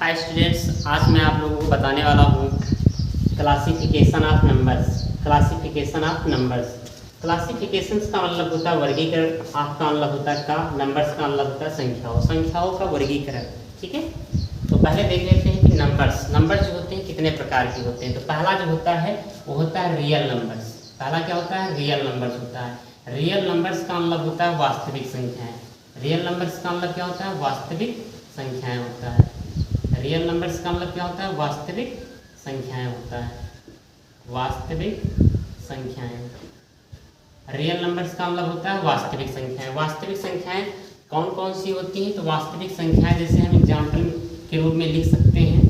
Hi students, आज मैं आप लोगों को बताने वाला हूँ classification of numbers. Classification of numbers, classifications का मतलब होता है वर्गीकरण, ऑफ का मतलब होता है का, नंबर्स का मतलब होता है संख्याओं का वर्गीकरण। ठीक है, तो पहले देख लेते हैं कि नंबर्स जो होते हैं कितने प्रकार के होते हैं। तो पहला जो होता है वो होता है रियल नंबर्स। पहला क्या होता है? रियल नंबर्स होता है। रियल नंबर्स का मतलब होता है वास्तविक संख्याएं। रियल नंबर्स का मतलब क्या होता है? वास्तविक संख्याएं होता है। रियल नंबर्स का मतलब क्या होता है? वास्तविक संख्याएं होता है। वास्तविक संख्याएं, रियल नंबर्स का मतलब होता है वास्तविक संख्याएं। वास्तविक संख्याएं कौन कौन सी होती हैं? तो वास्तविक संख्याएं जैसे हम एग्जाम्पल के रूप में लिख सकते हैं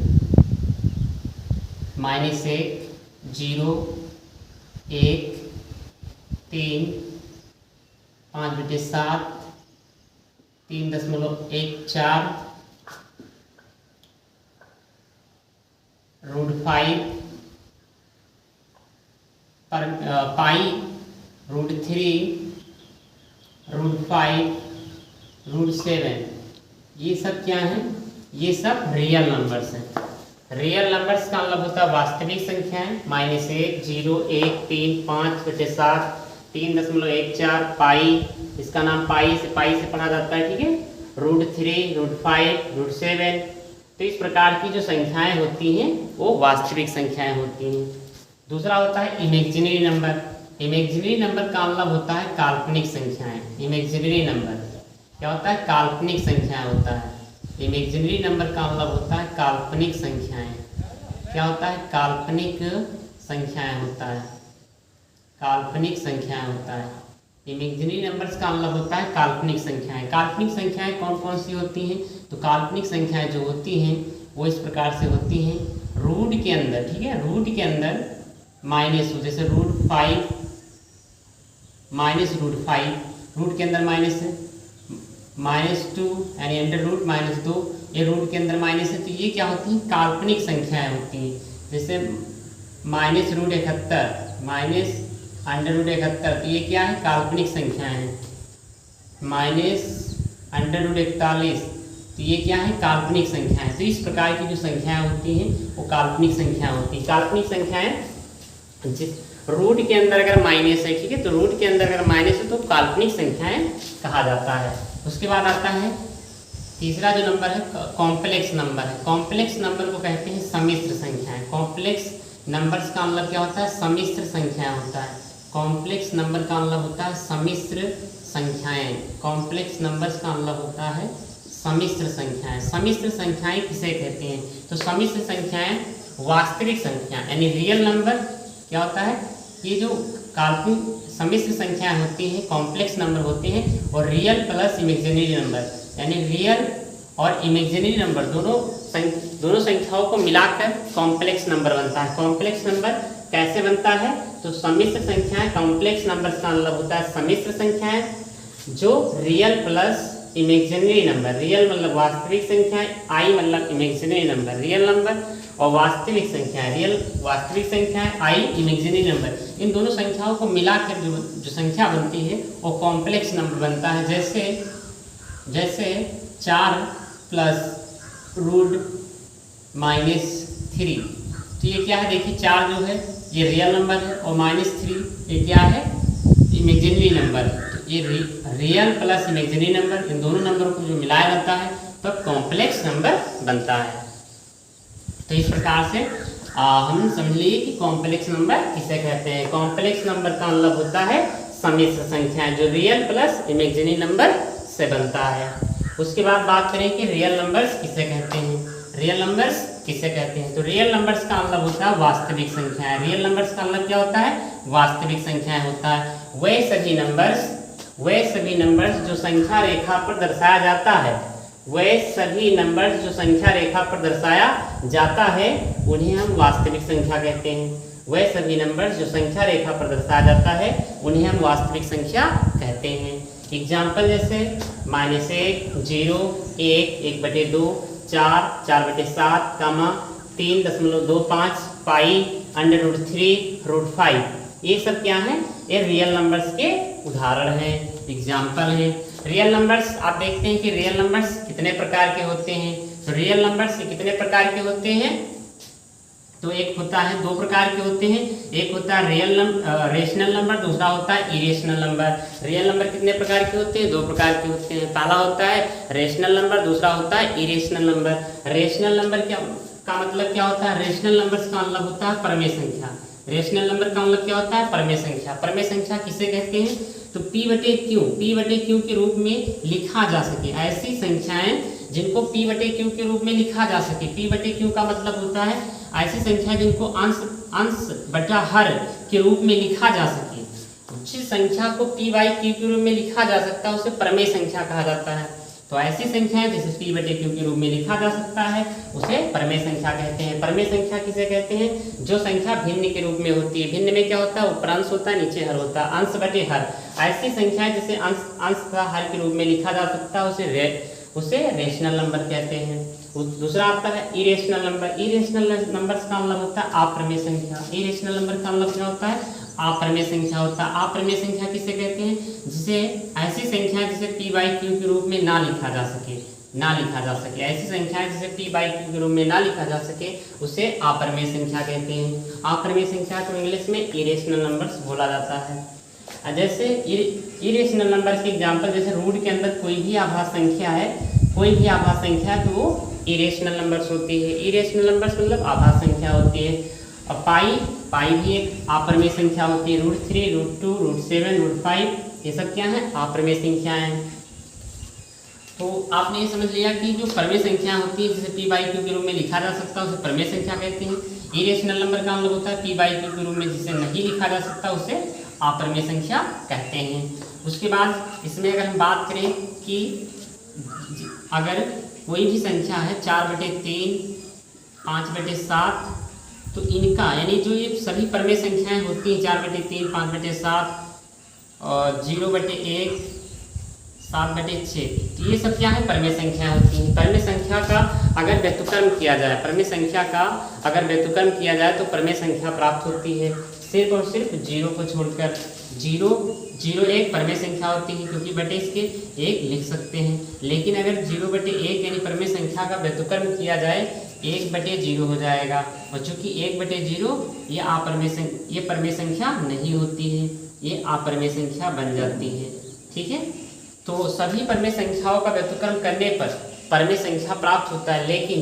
-1, 0, 1, 3, 5/7, 3.14, √5 पर पाई, √3, √5, √7। ये सब क्या है? ये सब रियल नंबर्स हैं। रियल नंबर्स का मतलब होता है वास्तविक संख्याएं। -1, 0, 1, 3, 5/7, 3.14, पाई, इसका नाम पाई से पढ़ा जाता है। ठीक है, √3, √5, √7। तो इस प्रकार की जो संख्याएं होती हैं वो वास्तविक संख्याएं होती हैं। दूसरा होता है इमेजिनरी नंबर। इमेजिनरी नंबर का मतलब होता है काल्पनिक संख्याएं। इमेजिनरी नंबर क्या होता है? काल्पनिक संख्याएं होता है। इमेजिनरी नंबर का मतलब होता है काल्पनिक संख्याएं। क्या होता है? काल्पनिक संख्याएं होता है। काल्पनिक संख्याएं होता है। इमेजिनरी नंबर्स का मतलब होता है काल्पनिक संख्याएं। काल्पनिक संख्याएं कौन कौन सी होती हैं? तो काल्पनिक संख्याएं जो होती हैं वो इस प्रकार से होती हैं। रूट के अंदर, ठीक है, रूट के अंदर माइनस हो, जैसे √5, -√5, रूट के अंदर माइनस है, -2 यानी अंडर रूट -2, ये रूट के अंदर माइनस है। तो ये क्या होती हैं? काल्पनिक संख्याएं होती हैं। जैसे -√71, -√71, तो ये क्या है? काल्पनिक संख्याएं हैं। -√41, तो ये क्या है? काल्पनिक संख्याएं। तो इस प्रकार की जो संख्याएं होती हैं वो काल्पनिक संख्याएं होती हैं। काल्पनिक संख्याएं जिस रूट के अंदर अगर माइनस है, ठीक है, तो रूट के अंदर अगर माइनस है तो काल्पनिक संख्याएं कहा जाता है। उसके बाद आता है तीसरा जो नंबर है कॉम्प्लेक्स नंबर है। कॉम्प्लेक्स नंबर को कहते हैं सम्मिश्र संख्याएं। कॉम्प्लेक्स नंबर्स का मतलब क्या होता है? सम्मिश्र संख्याएं होता है। कॉम्प्लेक्स नंबर का मतलब होता है सम्मिश्र संख्याएं। कॉम्प्लेक्स नंबर्स का मतलब होता है सम्मिश्र संख्याएं। सम्मिश्र संख्याएं किसे कहते हैं? तो सम्मिश्र संख्याएं वास्तविक संख्या यानी रियल नंबर क्या होता है? ये जो काल्पनिक सम्मिश्र संख्याएं होती हैं, कॉम्प्लेक्स नंबर होते हैं, और रियल प्लस इमेजिनरी नंबर यानी रियल और इमेजिनरी नंबर दोनों संख्याओं को मिलाकर कॉम्प्लेक्स नंबर बनता है। कॉम्प्लेक्स नंबर कैसे बनता है? तो सम्मिश्र संख्याएं, कॉम्प्लेक्स नंबर का मतलब होता है सम्मिश्र संख्याएं जो real plus imaginary number, real मतलब वास्तविक संख्याएं, आई मतलब इमेजिनरी नंबर, रियल नंबर, और वास्तविक संख्याएं, रियल वास्तविक संख्याएं, आई इमेजिनरी नंबर, इन दोनों संख्याओं को मिलाकर जो संख्या बनती है वो कॉम्प्लेक्स नंबर बनता है। जैसे 4 + √-3, तो ये क्या है? देखिए 4 जो है ये रियल नंबर है और -3 ये क्या है? Imaginary number. तो ये रियल प्लस इमेजिनरी नंबर, इन दोनों नंबरों को जो मिलाया जाता है तब कॉम्प्लेक्स नंबर बनता है। तो इस प्रकार से हम समझ लिए कि कॉम्प्लेक्स नंबर किसे कहते हैं। कॉम्प्लेक्स नंबर का मतलब होता है सम्मिश्र संख्या जो रियल प्लस इमेजिनरी नंबर से बनता है। उसके बाद बात करें कि रियल नंबर्स किसे कहते हैं। रियल नंबर्स किसे कहते हैं? तो रियल नंबर्स का मतलब होता है वास्तविक संख्याएं। रियल नंबर्स का मतलब क्या होता है? वास्तविक संख्याएं होता है। वे सभी नंबर्स जो संख्या रेखा पर दर्शाया जाता है, वे सभी नंबर्स जो संख्या रेखा पर दर्शाया जाता है उन्हें हम वास्तविक संख्या कहते हैं। वे सभी नंबर्स जो संख्या रेखा पर दर्शाया जाता है उन्हें हम वास्तविक संख्या कहते हैं। एग्जाम्पल जैसे -1, 0, 1, 1/2, 4, 4/7, 3.25, पाई, अंडर√3, √5, ये सब क्या है? ये रियल नंबर्स के उदाहरण हैं, एग्जाम्पल हैं। रियल नंबर्स आप देखते हैं कि रियल नंबर्स कितने प्रकार के होते हैं। तो रियल नंबर्स कितने प्रकार के होते हैं? तो एक होता है, दो प्रकार के होते हैं, एक होता है रेशनल नंबर, दूसरा होता है इरेशनल नंबर। रियल नंबर कितने प्रकार के होते हैं? दो प्रकार के होते हैं। पहला होता है रेशनल नंबर, दूसरा होता है इरेशनल नंबर। रेशनल नंबर का मतलब क्या होता है? रेशनल नंबर्स का मतलब होता है परमेय संख्या। रेशनल नंबर का मतलब क्या होता है? परमेय संख्या। परमेय संख्या किसे कहते हैं? तो P/Q के रूप में लिखा जा सके, ऐसी संख्याएं जिनको P/Q के रूप में लिखा जा सके। P/Q का मतलब होता है ऐसी संख्या जिनको अंश बटा हर के रूप में लिखा जा सके। जिस संख्या को P/Q के रूप में लिखा जा सकता है उसे परमेय संख्या कहा जाता है। तो ऐसी संख्याएं जिसे P/Q के रूप में लिखा जा सकता है उसे परमेय संख्या कहते हैं। परमेय संख्या किसे कहते हैं? जो संख्या भिन्न के रूप में होती है। भिन्न में क्या होता है? ऊपर अंश होता है, नीचे हर होता है, अंश बटे हर। ऐसी संख्या जिसे अंश का हर के रूप में लिखा जा सकता है उसे रेशनल नंबर कहते हैं। दूसरा आता है इरेशनल नंबर। इरेशनल नंबर का मतलब होता है अप्रमेय संख्या। इरेशनल नंबर का मतलब क्या होता है? अप्रमेय संख्या होता है। अप्रमेय संख्या किसे कहते हैं? जिसे ऐसी संख्या जिसे P/Q के रूप में ना लिखा जा सके, ऐसी संख्या जिसे P/Q के रूप में ना लिखा जा सके उसे अप्रमेय संख्या कहते हैं। अप्रमेय संख्या को इंग्लिश में इरेशनल नंबर्स बोला जाता है। जैसे इरेशनल नंबर्स के एग्जांपल, जैसे रूट के अंदर कोई भी आभाज्य संख्या तो वो इरेशनल नंबर्स होती है। इरेशनल नंबर्स मतलब आभाज्य संख्या होती है। और पाई भी एक अप्रमेय संख्या होती है। √3, √2, √7, √5 ये सब क्या है? अप्रमेय संख्याएं हैं। तो आपने ये समझ लिया कि जो परमेय संख्या होती है जिसे P/Q के रूप में लिखा जा सकता है उसे परमेय संख्या कहते हैं। इरेशनल नंबर का मतलब होता है P/Q के रूप में जिसे नहीं लिखा जा सकता उसे अप्रमेय संख्या कहते हैं। उसके बाद इसमें अगर हम बात करें कि अगर कोई भी संख्या है 4/3, 5/7, तो इनका यानी जो ये सभी परमेय संख्याएं होती हैं 4/3, 5/7 और 0/1, 7/6, तो ये सब क्या है? परमेय संख्या होती है। परमेय संख्या का अगर व्यक्तकर्म किया जाए, तो परमेय संख्या प्राप्त होती है सिर्फ और सिर्फ 0 को छोड़कर। 0 एक परमेय संख्या होती है क्योंकि बटे इसके 1 लिख सकते हैं। लेकिन अगर 0/1 यानी परमेय संख्या का व्यक्तकर्म किया जाए 1/0 हो जाएगा। और चूंकि 1/0 ये परमेय संख्या नहीं होती है, ये अपरमेय संख्या बन जाती है। ठीक है, तो सभी परमेय संख्याओं का व्यक्तकर्म करने पर परमेय संख्या प्राप्त होता है, लेकिन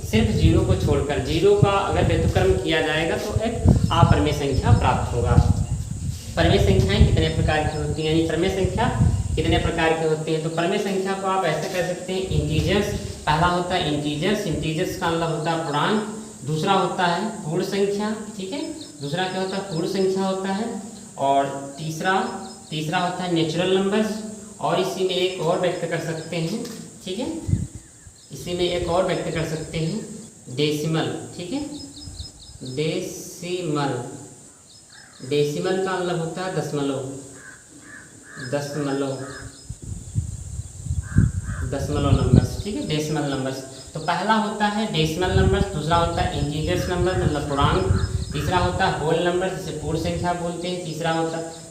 सिर्फ 0 को छोड़कर 0 का अगर व्यक्तकर्म किया जाएगा तो एक अपरमेय संख्या प्राप्त होगा। परमेय संख्याएं कितने प्रकार की होती हैं, यानी परमेय संख्या कितने प्रकार की होती है? तो परमेय संख्या को आप ऐसे कह सकते हैं इंटीजर्स। पहला होता है इंटीजर्स का मतलब होता है पूर्णांक। दूसरा होता है पूर्ण संख्या। ठीक है, दूसरा क्या होता है? पूर्ण संख्या होता है। और तीसरा होता है नेचुरल नंबर्स। और इसी में एक और व्यक्त कर सकते हैं, ठीक है, इसी में एक और व्यक्त कर सकते हैं डेसिमल। ठीक है, डेसिमल का मतलब होता है दशमलव नंबर्स। ठीक है, डेसिमल नंबर्स। तो पहला होता है डेसिमल नंबर्स, दूसरा होता है इंटीजर्स नंबर मतलब पूर्णांक, तीसरा होता है होल नंबर जिसे पूर्ण संख्या बोलते हैं,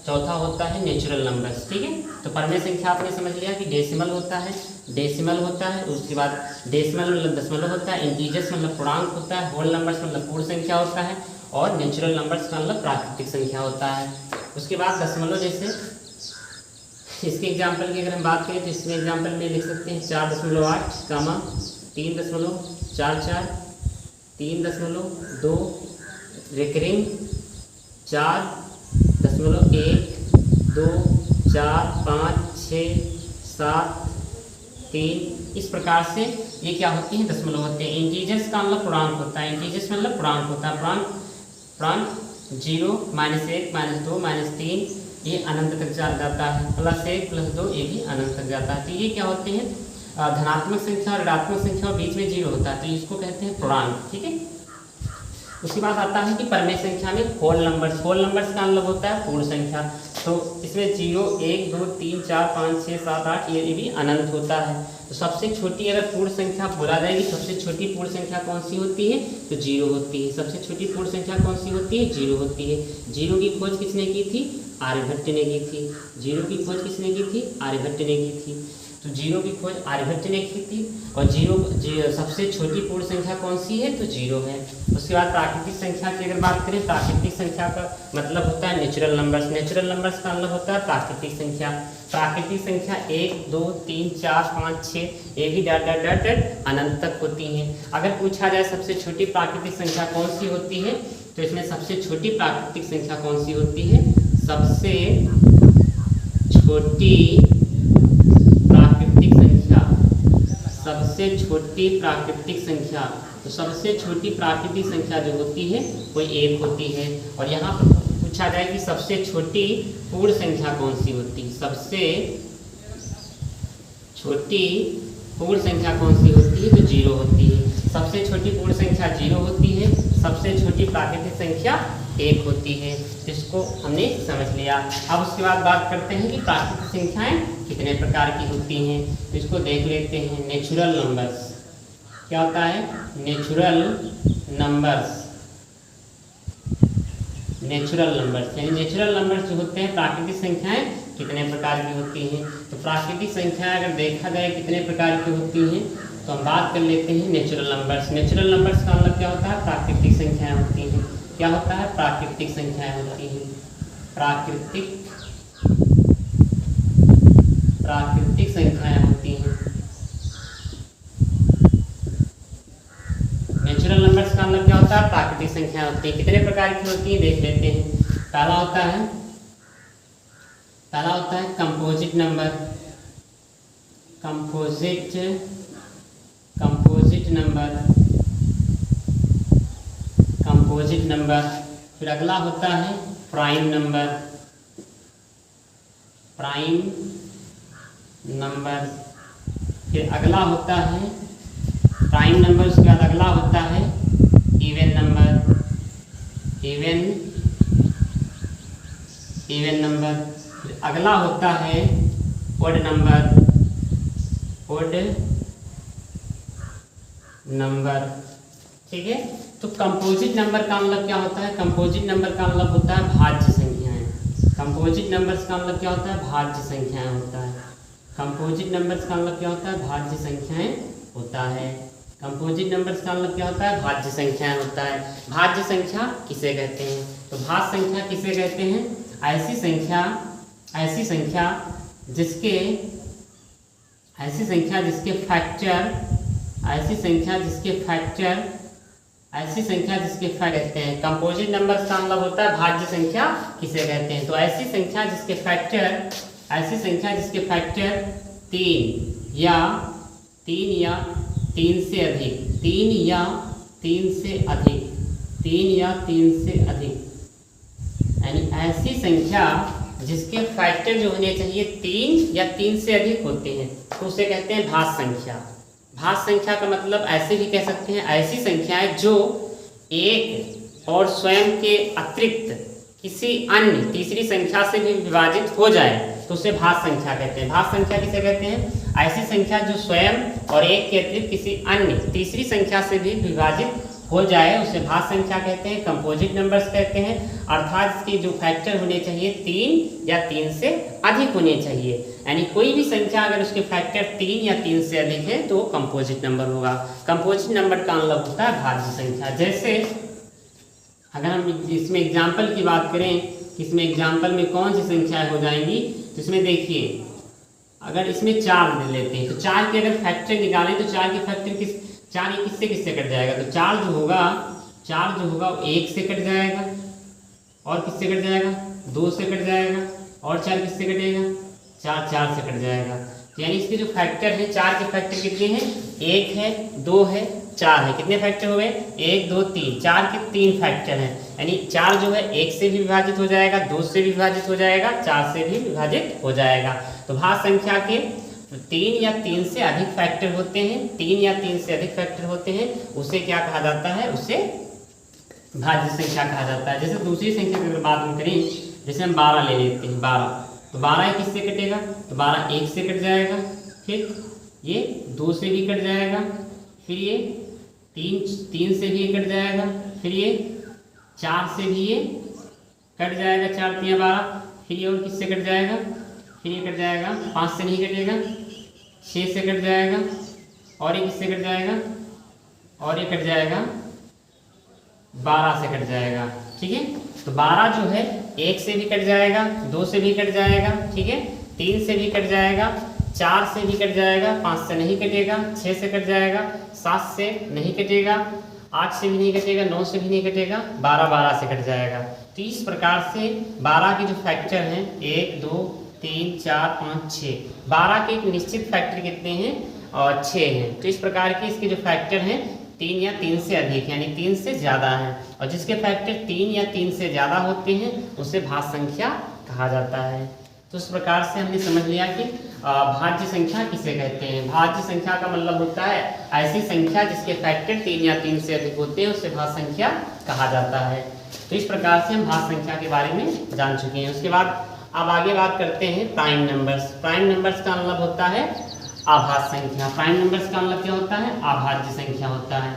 चौथा होता है नेचुरल नंबर्स। ठीक है, तो परमेय संख्या आपने समझ लिया कि डेसिमल होता है, उसके बाद डेसिमल मतलब दशमलव होता है, इंटीजर्स मतलब पूर्णांक होता है, होल नंबर्स मतलब पूर्ण संख्या होता है, और नेचुरल नंबर्स का मतलब प्राकृतिक संख्या होता है। उसके बाद दशमलव, जैसे इसके एग्जाम्पल की अगर हम बात करें तो इसमें एग्जाम्पल में लिख सकते हैं 4.8, 3.44, 3.2, रिकरिंग 4.1, 2, 4, 5, 6, 7, 3, इस प्रकार से ये क्या होती हैं? दशमलव होते हैं। इंटीजर्स का मतलब पूर्णांक होता है, पूर्णांक 0, -1, -2, -3 ये अनंत तक जाता है, +1, +2 ये भी अनंत तक जाता है। तो ये क्या होते हैं? धनात्मक संख्या और ऋणात्मक संख्या और बीच में 0 होता है, तो इसको कहते हैं पूर्णांक। ठीक है, उसके बाद आता है कि परमेय संख्या में होल नंबर्स का मतलब होता है पूर्ण संख्या। तो इसमें 0, 1, 2, 3, 4, 5, 6, 7, 8 ये भी अनंत होता है। तो सबसे छोटी अगर पूर्ण संख्या बोला जाएगी, सबसे छोटी पूर्ण संख्या कौन सी होती है? तो 0 होती है। सबसे छोटी पूर्ण संख्या कौन सी होती है? 0 होती है। 0 की खोज किसने की थी? आर्यभट्ट ने की थी। 0 की खोज किसने की थी? आर्यभट्ट ने की थी। तो जीरो की खोज आर्यभट्ट ने की थी। और सबसे छोटी पूर्ण संख्या कौन सी है, तो जीरो है। उसके बाद प्राकृतिक संख्या की अगर बात करें, प्राकृतिक संख्या का मतलब होता है नेचुरल नंबर्स। नेचुरल नंबर्स का मतलब होता है प्राकृतिक संख्या। प्राकृतिक संख्या 1 2 3 4 5 6 ये भी डॉट डॉट डॉट डॉट अनंत तक होती हैं। अगर पूछा जाए सबसे छोटी प्राकृतिक संख्या कौन सी होती है, तो इसमें सबसे छोटी प्राकृतिक संख्या कौन सी होती है, सबसे छोटी प्राकृतिक संख्या, सबसे छोटी प्राकृतिक संख्या। तो सबसे छोटी प्राकृतिक संख्या जो होती है वो 1 होती है। और यहाँ पर पूछा जाए कि सबसे छोटी पूर्ण संख्या कौन सी होती है, सबसे छोटी पूर्ण संख्या कौन सी होती है, तो 0 होती है। सबसे छोटी पूर्ण संख्या 0 होती है, सबसे छोटी प्राकृतिक संख्या 1 होती है। इसको हमने समझ लिया। अब उसके बाद बात करते हैं कि प्राकृतिक संख्याएं कितने प्रकार की होती हैं, तो इसको देख लेते हैं। नेचुरल नंबर्स क्या होता है, नेचुरल नंबर्स, नेचुरल नंबर्स यानी नेचुरल नंबर्स जो होते हैं प्राकृतिक संख्याएं कितने प्रकार की होती हैं। तो प्राकृतिक संख्याएं अगर देखा जाए कितने प्रकार की होती हैं, तो हम बात कर लेते हैं नेचुरल नंबर्स। नेचुरल नंबर्स का मतलब क्या होता है, प्राकृतिक संख्याएं होती हैं। क्या होता है, प्राकृतिक संख्याएं होती हैं। प्राकृतिक संख्याएं होती हैं। नेचुरल नंबर्स का मतलब क्या होता है, प्राकृतिक संख्याएं होती हैं। कितने प्रकार की होती हैं देख लेते हैं। पहला होता है कंपोजिट नंबर, कंपोजिट नंबर। फिर अगला होता है प्राइम नंबर, फिर अगला होता है प्राइम नंबर। उसके बाद अगला होता है इवन नंबर, इवन नंबर। फिर अगला होता है ओड नंबर, ठीक है। तो कंपोजिट नंबर का मतलब क्या होता है, कंपोजिट नंबर का मतलब होता है भाज्य संख्याएं। कंपोजिट नंबर्स का मतलब क्या होता है, भाज्य संख्याएं होता है। कंपोजिट नंबर्स का मतलब क्या होता है, भाज्य संख्याएं होता है। कंपोजिट नंबर्स का मतलब क्या होता है, भाज्य संख्याएं होता है। भाज्य संख्या किसे कहते हैं, तो भाज्य संख्या किसे कहते हैं, ऐसी संख्या जिसके फैक्टर कहते हैं। कंपोजिट नंबर्स का मतलब होता है भाज्य संख्या किसे कहते हैं, तो ऐसी संख्या जिसके फैक्टर 3 या 3 से अधिक, यानी ऐसी संख्या जिसके फैक्टर जो होने चाहिए 3 या 3 से अधिक होते हैं, तो उसे कहते हैं भाज्य संख्या। भाज्य संख्या का मतलब ऐसे भी कह सकते हैं ऐसी संख्याएं जो एक और स्वयं के अतिरिक्त किसी अन्य तीसरी संख्या से भी विभाजित हो जाए, तो उसे भाज्य संख्या कहते हैं। भाज्य संख्या किसे कहते हैं, ऐसी संख्या जो स्वयं और एक के अतिरिक्त किसी अन्य तीसरी संख्या से भी विभाजित हो जाए, उसे भाज्य संख्या कहते हैं। कंपोजिट नंबर्स कहते हैं, अर्थात इसके जो फैक्टर होने चाहिए 3 या 3 से अधिक होने चाहिए। यानी कोई भी संख्या अगर उसके फैक्टर 3 या 3 से अधिक है तो कंपोजिट नंबर होगा। कंपोजिट नंबर का मतलब होता है भाज्य संख्या। जैसे अगर हम इसमें एग्जाम्पल की बात करें, इसमें एग्जाम्पल में कौन सी संख्याएं हो जाएंगी, तो इसमें देखिए अगर इसमें 4 ले लेते हैं, तो 4 के अगर फैक्टर निकालें तो 4 के फैक्टर 4 ये किससे कट जाएगा, तो 4 जो होगा वो 1 से कट जाएगा, और किससे कट जाएगा, 2 से कट जाएगा, और 4 किससे कटेगा, 4 से कट जाएगा। यानी इसके जो फैक्टर है 4 के फैक्टर कितने हैं, 1 है, 2 है, 4 है। कितने फैक्टर हो गए, 1 2 3, 4 के 3 फैक्टर हैं। यानी 4 जो है 1 से भी विभाजित हो जाएगा, 2 से भी विभाजित हो जाएगा, 4 से भी विभाजित हो जाएगा। तो भाज्य संख्या के 3 या 3 से अधिक फैक्टर होते हैं, 3 या 3 से अधिक फैक्टर होते हैं, उसे क्या कहा जाता है, उसे भाज्य संख्या कहा जाता है। जैसे दूसरी संख्या की अगर बात हम करें, जैसे हम 12 ले लेते हैं, 12, तो 12 किससे कटेगा, तो 12 1 से कट जाएगा, फिर ये 2 से भी कट जाएगा, फिर ये 3 से भी कट जाएगा, फिर ये 4 से भी ये कट जाएगा, 4 3 12, फिर ये और किससे कट जाएगा, फिर ये कट जाएगा, 5 से नहीं कटेगा, 6 से कट जाएगा, और ये किससे कट जाएगा, और ये कट जाएगा 12 से कट जाएगा। ठीक है, तो 12 जो है 1 से भी कट जाएगा, 2 से भी कट जाएगा, ठीक है, 3 से भी कट जाएगा, 4 से भी कट जाएगा, 5 से नहीं कटेगा, 6 से कट जाएगा, 7 से नहीं कटेगा, 8 से भी नहीं कटेगा, 9 से भी नहीं कटेगा, 12 से कट जाएगा। तो इस प्रकार से 12 के जो फैक्टर हैं 1 2 3 4 5 6, 12 के एक निश्चित फैक्टर कितने हैं, और 6 हैं। तो इस प्रकार के इसके जो फैक्टर हैं 3 या 3 से अधिक यानी 3 से ज़्यादा है, और जिसके फैक्टर 3 या 3 से ज़्यादा होते हैं उसे भाज्य संख्या कहा जाता है। तो इस प्रकार से हमने समझ लिया कि भाज्य संख्या किसे कहते हैं। भाज्य संख्या का मतलब होता है ऐसी संख्या जिसके फैक्टर 3 या 3 से अधिक होते हैं उसे भाज्य संख्या कहा जाता है। तो इस प्रकार से हम भाज्य संख्या के बारे में जान चुके हैं। उसके बाद अब आगे बात करते हैं प्राइम नंबर्स। प्राइम नंबर्स का मतलब होता है आभाज्य संख्या। प्राइम नंबर्स का मतलब क्या होता है, आभाज्य संख्या होता है।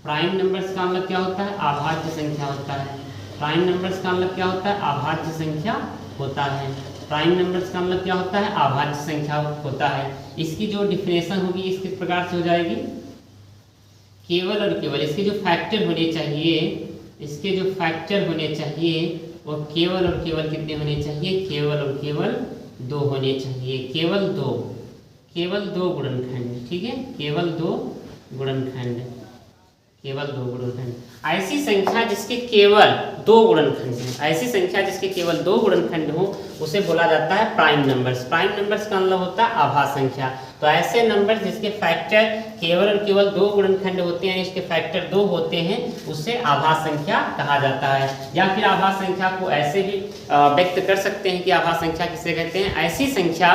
प्राइम नंबर्स का मतलब क्या होता है, आभाज्य संख्या होता है। प्राइम नंबर्स का मतलब क्या होता है, आभाज्य संख्या होता है। प्राइम नंबर्स का मतलब क्या होता है, आभाज्य संख्या होता है। इसकी जो डिफिनेशन होगी इस किस प्रकार से हो जाएगी, केवल और केवल इसके जो फैक्टर होने चाहिए, इसके जो फैक्टर होने चाहिए वो केवल और केवल कितने होने चाहिए, केवल और केवल 2 होने चाहिए। केवल 2 गुणनखंड, ठीक है, केवल 2 गुणनखंड, केवल 2 गुणनखंड। ऐसी संख्या जिसके केवल 2 गुणनखंड हैं, ऐसी संख्या जिसके केवल 2 गुणनखंड हो उसे बोला जाता है प्राइम नंबर्स। प्राइम नंबर्स का मतलब होता है आभाज्य संख्या। तो ऐसे नंबर जिसके फैक्टर केवल और केवल 2 गुणनखंड होते हैं, इसके फैक्टर 2 होते हैं, उसे आभाज्य संख्या कहा जाता है। या फिर आभाज्य संख्या को ऐसे भी व्यक्त कर सकते हैं कि आभाज्य संख्या किसे कहते हैं, ऐसी संख्या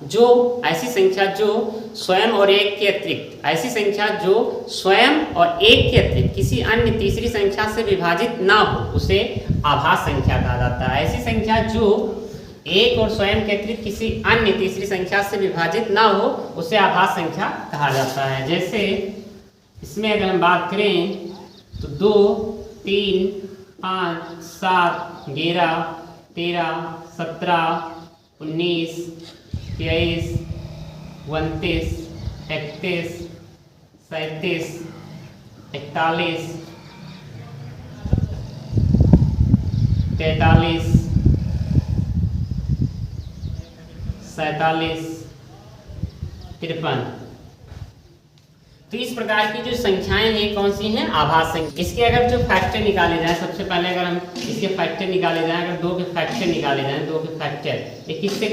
जो स्वयं और एक के अतिरिक्त, ऐसी संख्या जो स्वयं और एक के अतिरिक्त किसी अन्य तीसरी संख्या से विभाजित ना हो उसे आभाज्य संख्या कहा जाता है। ऐसी संख्या जो एक और स्वयं के अतिरिक्त किसी अन्य तीसरी संख्या से विभाजित ना हो उसे आभाज्य संख्या कहा जाता है। जैसे इसमें अगर हम बात करें तो 2 3 5 7 11 13 17 19 23 29 31 37 41 43 47 53। तो इस प्रकार की जो संख्याएं हैं कौन सी हैं, आभाज्य संख्या। इसके अगर जो फैक्टर निकाले जाए, सबसे पहले अगर हम इसके फैक्टर निकाले जाएं, अगर 2 के फैक्टर निकाले जाएं, 2 के फैक्टर ये किसके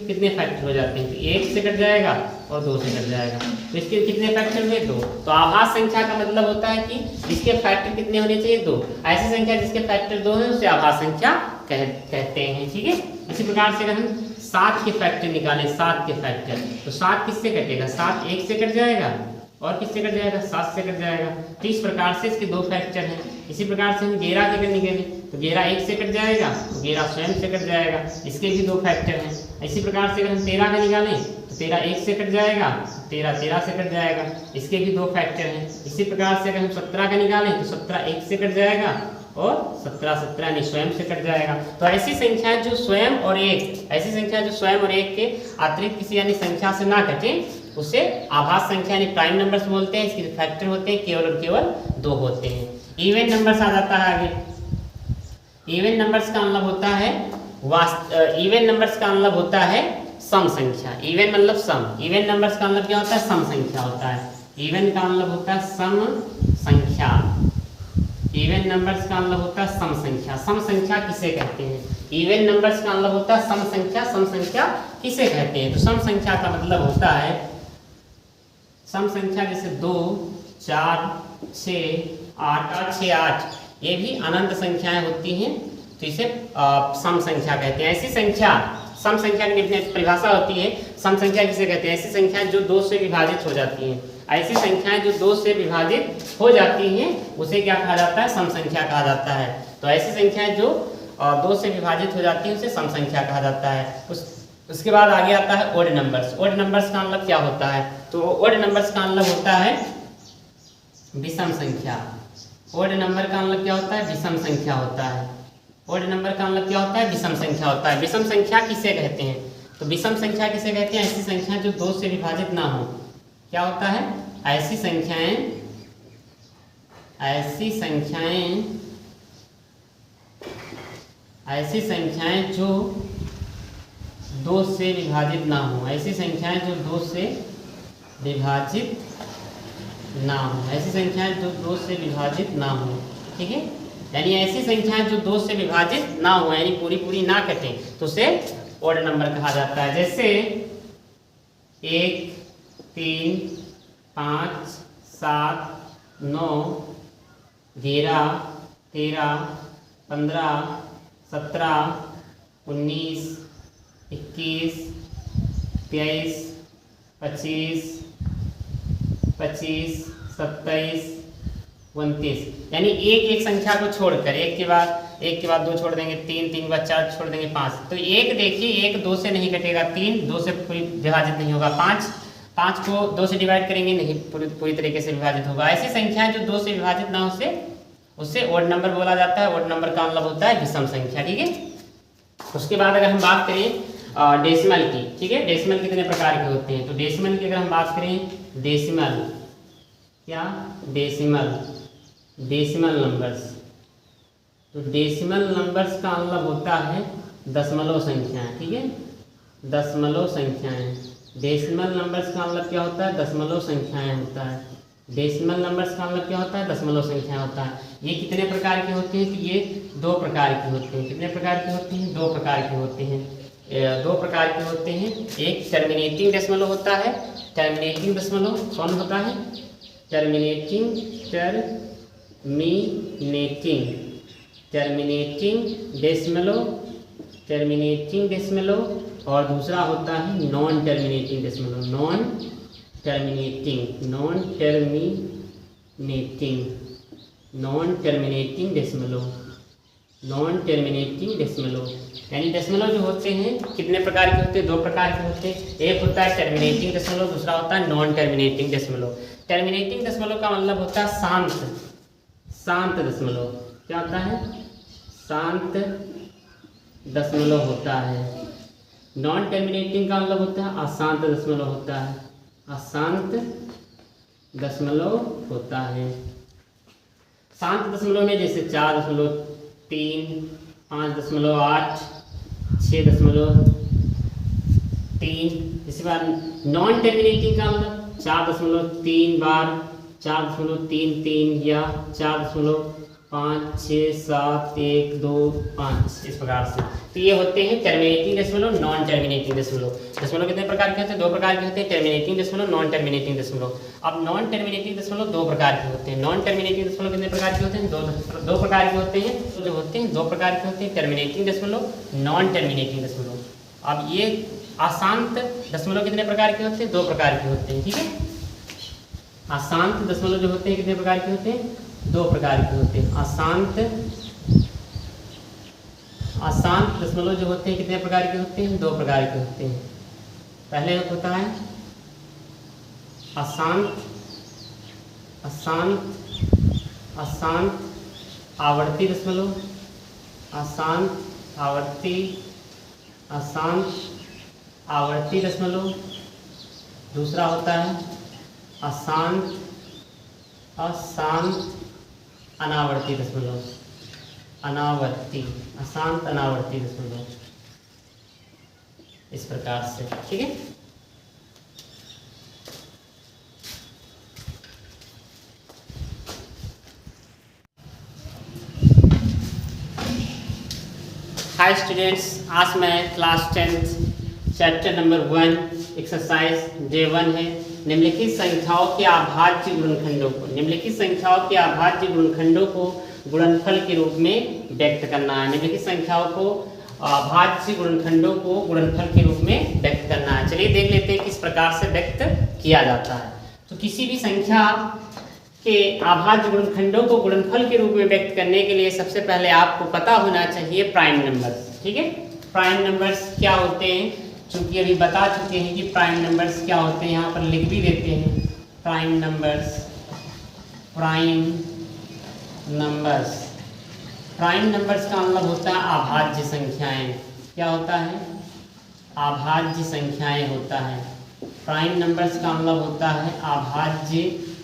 कितने फैक्टर हो जाते हैं, तो 1 से कट जाएगा और 2 से कट जाएगा। तो इसके कितने फैक्टर हुए, 2। तो आभाज्य संख्या का मतलब होता है कि इसके फैक्टर कितने होने चाहिए, 2। ऐसी संख्या जिसके फैक्टर 2 है उसे आभाज्य संख्या कहते हैं। ठीक है, इसी प्रकार से अगर हम 7 के फैक्टर निकालें, 7 के फैक्टर, तो 7 किससे कटेगा, 7 1 से कट जाएगा और किससे कट जाएगा, 7 से कट जाएगा। तो इस प्रकार से इसके 2 फैक्टर हैं। इसी प्रकार से हम 11 के निकालें तो 11 1 से कट जाएगा, तो 11 स्वयं से कट जाएगा, इसके भी 2 फैक्टर हैं। इसी प्रकार से अगर हम 13 का निकालें तो 13 1 से कट जाएगा, 13 से कट जाएगा, इसके भी 2 फैक्टर हैं। इसी प्रकार से अगर हम 17 का निकालें तो 17 1 से कट जाएगा और 17 यानी स्वयं से कट जाएगा। तो ऐसी संख्या जो स्वयं और एक, ऐसी संख्या जो स्वयं और एक के अतिरिक्त किसी यानी संख्या से ना कटे उसे आभाज्य संख्या यानी प्राइम नंबर्स बोलते हैं। इसके फैक्टर होते हैं केवल और केवल 2 होते हैं। इवन नंबर्स आ जाता है आगे। इवन नंबर्स का मतलब होता है इवन नंबर्स का मतलब होता है सम संख्या। इवन मतलब सम। इवन नंबर्स का मतलब क्या होता है, सम संख्या होता है। इवन का मतलब होता है सम संख्या। इवन नंबर्स का मतलब होता है सम संख्या। सम संख्या किसे कहते हैं, इवन नंबर्स का मतलब होता है सम संख्या। सम संख्या किसे कहते हैं, तो सम संख्या का मतलब होता है सम संख्या जैसे 2 4 6 8 6 8 ये भी अनंत संख्याएं होती हैं, तो इसे सम संख्या कहते हैं। ऐसी संख्या, सम संख्या की परिभाषा होती है, सम संख्या किसे कहते हैं, ऐसी संख्या जो 2 से विभाजित हो जाती हैं। ऐसी संख्याएं जो 2 से विभाजित हो जाती हैं उसे क्या कहा जाता है, सम संख्या कहा जाता है। तो ऐसी संख्याएं जो 2 से विभाजित हो जाती हैं उसे सम संख्या कहा जाता है। उसके बाद आगे आता है ओड नंबर्स। ओड नंबर्स का मतलब क्या होता है, तो ओड नंबर्स का मतलब होता है विषम संख्या। ओड नंबर का मतलब क्या होता है, विषम संख्या होता है। ओड नंबर का मतलब क्या होता है, विषम संख्या होता है। विषम संख्या किसे कहते हैं, तो विषम संख्या किसे कहते हैं? ऐसी संख्या जो 2 से विभाजित ना हो। क्या होता है? ऐसी संख्याएं जो 2 से विभाजित ना हो। ऐसी संख्याएं जो 2 से विभाजित ना हो। ऐसी संख्याएं जो 2 से विभाजित ना हो। ठीक है, यानी ऐसी संख्याएं जो 2 से विभाजित ना हो, यानी पूरी पूरी ना कटे, तो उसे ऑड नंबर कहा जाता है। जैसे 1, 3, 5, 7, 9, 11, 13, 15, 17, 19, 21, 23, 25, 27, 29, यानी एक संख्या को छोड़कर एक के बाद 2 छोड़ देंगे, 3 के बाद 4 छोड़ देंगे, 5। तो एक देखिए, 1 2 से नहीं कटेगा, 3 2 से विभाजित नहीं होगा, 5 को 2 से डिवाइड करेंगे, नहीं पूरी तरीके से विभाजित होगा। ऐसी संख्या जो 2 से विभाजित ना हो उससे ऑड नंबर बोला जाता है। ऑड नंबर का मतलब होता है विषम संख्या। ठीक है, उसके बाद अगर हम बात करें डेसिमल की, ठीक है, डेसिमल कितने प्रकार के होते हैं? तो डेसिमल की अगर हम बात करें, डेसिमल नंबर्स, तो डेसिमल नंबर्स का मतलब होता है दशमलव संख्याएं। ठीक है, दशमलव संख्याएं। डेसिमल नंबर्स का मतलब क्या होता है? दशमलव संख्याएं होता है। डेसिमल नंबर्स का मतलब क्या होता है? दशमलव संख्या होता है। ये कितने प्रकार के होते हैं? तो ये 2 प्रकार के होते हैं। कितने प्रकार के होते हैं? 2 प्रकार के होते हैं। 2 प्रकार के होते हैं। एक टर्मिनेटिंग डेसिमल होता है। टर्मिनेटिंग डेसिमल कौन होता है? टर्मिनेटिंग डेसिमल, और दूसरा होता है non terminating decimal. Non terminating decimal, यानी डेसिमल जो होते हैं कितने प्रकार के होते हैं? 2 प्रकार के होते हैं। एक होता है टर्मिनेटिंग डेसिमल, दूसरा होता है non terminating decimal. Terminating decimal का मतलब होता है शांत दशमलव। क्या होता है? शांत दशमलव होता है। नॉन टर्मिनेटिंग का मतलब होता है अशांत दशमलव होता है। अशांत दशमलव होता है। शांत दशमलव में जैसे 4.3, 5.8, 6.3। इसके बाद नॉन टर्मिनेटिंग का मतलब 4.3 बार, 4.33 या 4.5, 6, 7, 1, 2, 5, इस प्रकार से। तो ये होते हैं terminating decimal, non terminating decimal. Decimal कितने प्रकार के होते हैं? 2 प्रकार के होते हैं, terminating decimal, non terminating decimal. अब नॉन टर्मिनेटिंग डेसिमल 2 प्रकार के होते हैं। नॉन टर्मिनेटिंग डेसिमल कितने प्रकार के होते हैं? 2 प्रकार के होते हैं। तो जो होते हैं 2 प्रकार के होते हैं, terminating decimal, non terminating decimal. अब ये अशांत दशमलव कितने प्रकार के होते हैं? 2 प्रकार के होते हैं। ठीक है, अशांत दशमलव जो होते हैं कितने प्रकार के होते हैं? 2 प्रकार के होते हैं। अशांत दशमलव जो होते हैं कितने प्रकार के होते हैं? 2 प्रकार के होते हैं। पहले होता है अशांत आवर्ती दशमलव, अशांत आवर्ती दशमलव। दूसरा होता है अशांत अनावर्ती दशमलव, अशांत अनावर्ती दशमलव, इस प्रकार से। ठीक है, हाय स्टूडेंट्स, आज मैं class 10th chapter number 1 exercise J1 है। निम्नलिखित संख्याओं के अभाज्य गुणनखंडों को गुणनफल के रूप में व्यक्त करना है। निम्नलिखित संख्याओं को अभाज्य गुणनखंडों को गुणनफल के रूप में व्यक्त करना है। चलिए देख लेते हैं किस प्रकार से व्यक्त किया जाता है। तो किसी भी संख्या के अभाज्य गुणनखंडों को गुणनफल के रूप में व्यक्त करने के लिए सबसे पहले आपको पता होना चाहिए प्राइम नंबर्स। ठीक है, प्राइम नंबर्स क्या होते हैं? चूंकि अभी बता चुके हैं कि प्राइम नंबर्स क्या होते हैं, यहाँ पर लिख भी देते हैं। प्राइम नंबर्स का मतलब होता है अभाज्य संख्याएं। क्या होता है? अभाज्य संख्याएं होता है। प्राइम नंबर्स का मतलब होता है अभाज्य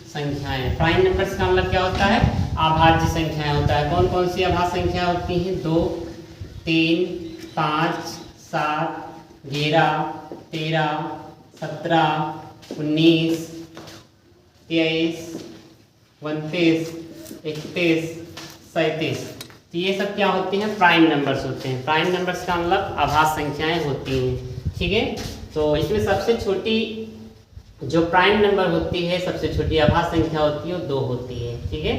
संख्याएं। प्राइम नंबर्स का मतलब क्या होता है? अभाज्य संख्याएं होता है। कौन कौन सी अभाज्य संख्या होती हैं? 2, 3, 5, 7, 11, 13, 17, 19, 23, 29, 31, 37। तो ये सब क्या होते हैं? प्राइम नंबर्स होते हैं। प्राइम नंबर्स का मतलब अभाज्य संख्याएं होती हैं। ठीक है, तो इसमें सबसे छोटी जो प्राइम नंबर होती है, सबसे छोटी अभाज्य संख्या होती है वो 2 होती है। ठीक है,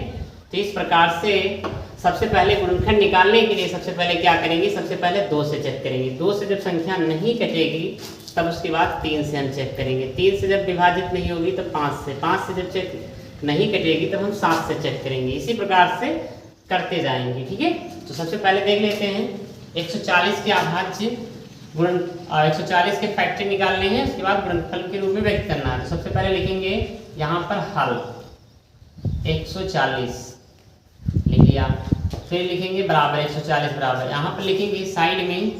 तो इस प्रकार से सबसे पहले गुणनखंड निकालने के लिए सबसे पहले क्या करेंगे? सबसे पहले 2 से चेक करेंगे। 2 से जब संख्या नहीं कटेगी तब उसके बाद 3 से हम चेक करेंगे। 3 से जब विभाजित नहीं होगी तो 5 से, 5 से जब चेक नहीं कटेगी तब हम 7 से चेक करेंगे। इसी प्रकार से करते जाएंगे। ठीक है, तो सबसे पहले देख लेते हैं 140 के अभाज्य गुणन 140 के फैक्टर निकालने हैं, उसके बाद गुणनफल के रूप में व्यक्त करना है। तो सबसे पहले लिखेंगे यहाँ पर हल 140 लिख लिया, फिर लिखेंगे बराबर 140 बराबर, यहाँ पर लिखेंगे साइड में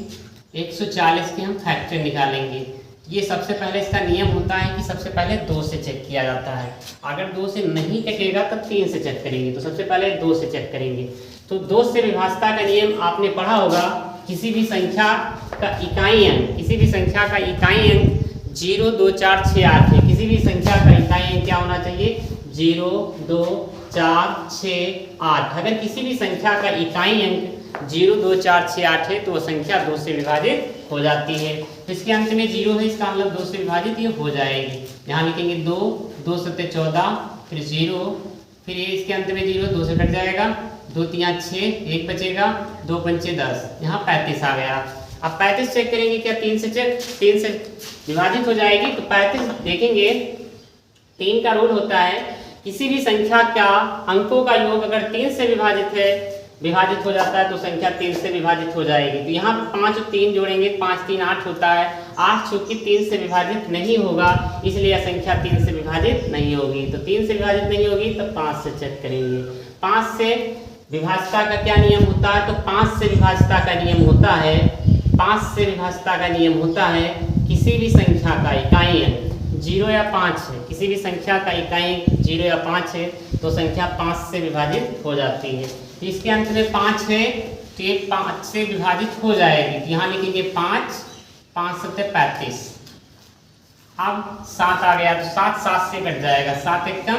140 के हम फैक्टर निकालेंगे। ये सबसे पहले इसका नियम होता है कि सबसे पहले 2 से चेक किया जाता है। अगर 2 से नहीं कटेगा तब 3 से चेक करेंगे। तो सबसे पहले 2 से चेक करेंगे। तो 2 से विभाज्यता का नियम आपने पढ़ा होगा। किसी भी संख्या का इकाई अंक, किसी भी संख्या का इकाई अंक 0, 2, 4, 6, 8 है। किसी भी संख्या का इकाई अंक क्या होना चाहिए? 0, 2, 4, 6, 8। अगर किसी भी संख्या का इकाई अंक 0, 2, 4, 6, 8 है तो वो संख्या 2 से विभाजित हो जाती है। तो इसके अंत में 0 है, इसका मतलब 2 से विभाजित ये हो जाएगी। यहाँ लिखेंगे 2, 2 सत्ते 14, फिर 0, फिर ये इसके अंत में 0, 2 से कट जाएगा, 2 3 6, 1 बचेगा, 2 पंचे 10, यहाँ 35 आ गया। अब 35 चेक करेंगे क्या? 3 से चेक, 3 से विभाजित हो जाएगी। तो 35 देखेंगे, 3 का रूल होता है किसी भी संख्या का अंकों का योग अगर 3 से विभाजित हो जाता है तो संख्या 3 से विभाजित हो जाएगी। तो यहाँ 5 और 3 जोड़ेंगे, 5 3 8 होता है। 8 चूंकि 3 से विभाजित नहीं होगा इसलिए यह संख्या 3 से विभाजित नहीं होगी। तो 3 से विभाजित नहीं होगी तो 5 से चेक करेंगे। 5 से विभाज्यता का क्या नियम होता है? तो 5 से विभाज्यता का नियम होता है, 5 से विभाज्यता का नियम होता है किसी भी संख्या का इकाई अंक 0 या 5 है, किसी भी संख्या का इकाई अंक 0 या 5 है तो संख्या 5 से विभाजित हो जाती है। इसके अंत में 5 है तो ये 5 से विभाजित हो जाएगी। यहाँ लिखेंगे 5, 5 सत्ते 35। अब 7 आ गया तो 7 से कट जाएगा, 7 एकम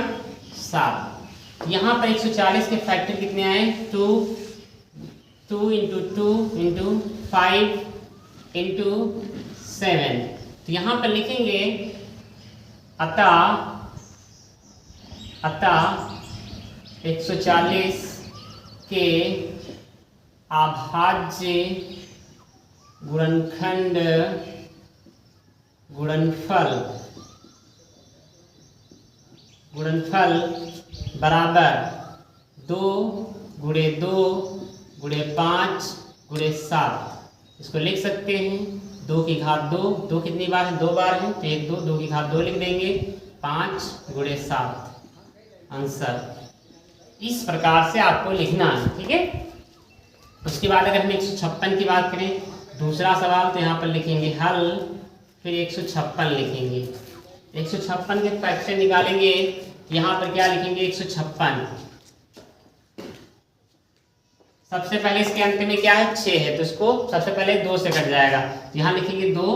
7। यहाँ पर 140 के फैक्टर कितने आए? 2 × 2 × 5 × 7। तो यहाँ पर लिखेंगे अतः 140 के अभाज्य गुणनखंड गुणनफल बराबर 2 × 2 × 5 × 7। इसको लिख सकते हैं 2 की घात 2, 2 कितनी बार है? 2 बार है तो 1 2, 2 की घात 2 लिख देंगे, 5 × 7 आंसर। इस प्रकार से आपको लिखना है। ठीक है, उसके बाद अगर हम 156 की बात करें, दूसरा सवाल, तो यहाँ पर लिखेंगे हल, फिर 156 लिखेंगे। 156 के फैक्टर निकालेंगे। यहाँ पर क्या लिखेंगे? 156। सबसे पहले इसके अंत में क्या है? 6 है तो इसको सबसे पहले 2 से कट जाएगा। यहाँ लिखेंगे 2,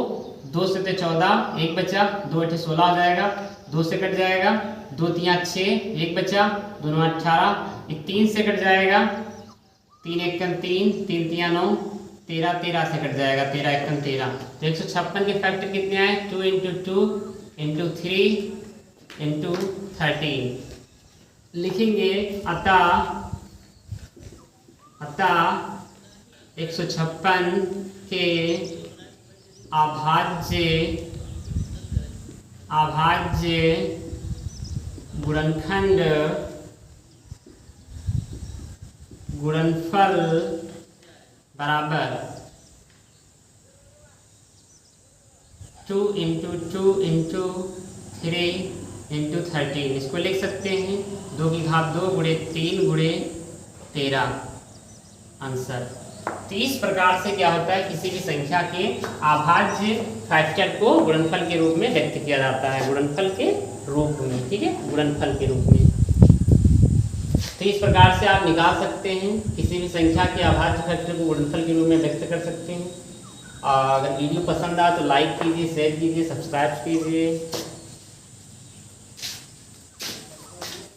2 से 14, 1 बचा, 2 8 16 हो जाएगा, 2 से कट जाएगा, 2 3 6, 1 बचा, 2 9 18, ये 3 से कट जाएगा, 3 1 3, 3 3 9, 13 13 से कट जाएगा, 13 1 13। तो 156 के फैक्टर कितने आए? 2 × 2 × 3 × 13। लिखेंगे अतः 156 के अभाज्य गुणनफल बराबर 2 × 2 × 3 × 13। इसको लिख सकते हैं 2 की घात 2 × 3 × 13 आंसर। तो इस प्रकार से क्या होता है, किसी भी संख्या के अभाज्य फैक्टर को गुणनफल के रूप में व्यक्त किया जाता है, गुणनफल के रूप में, ठीक है, गुणनफल के रूप में। तो इस प्रकार से आप निकाल सकते हैं, किसी भी संख्या के अभाज्य फैक्टर को गुणनफल के रूप में व्यक्त कर सकते हैं। अगर वीडियो पसंद आए तो लाइक कीजिए, शेयर कीजिए, सब्सक्राइब कीजिए।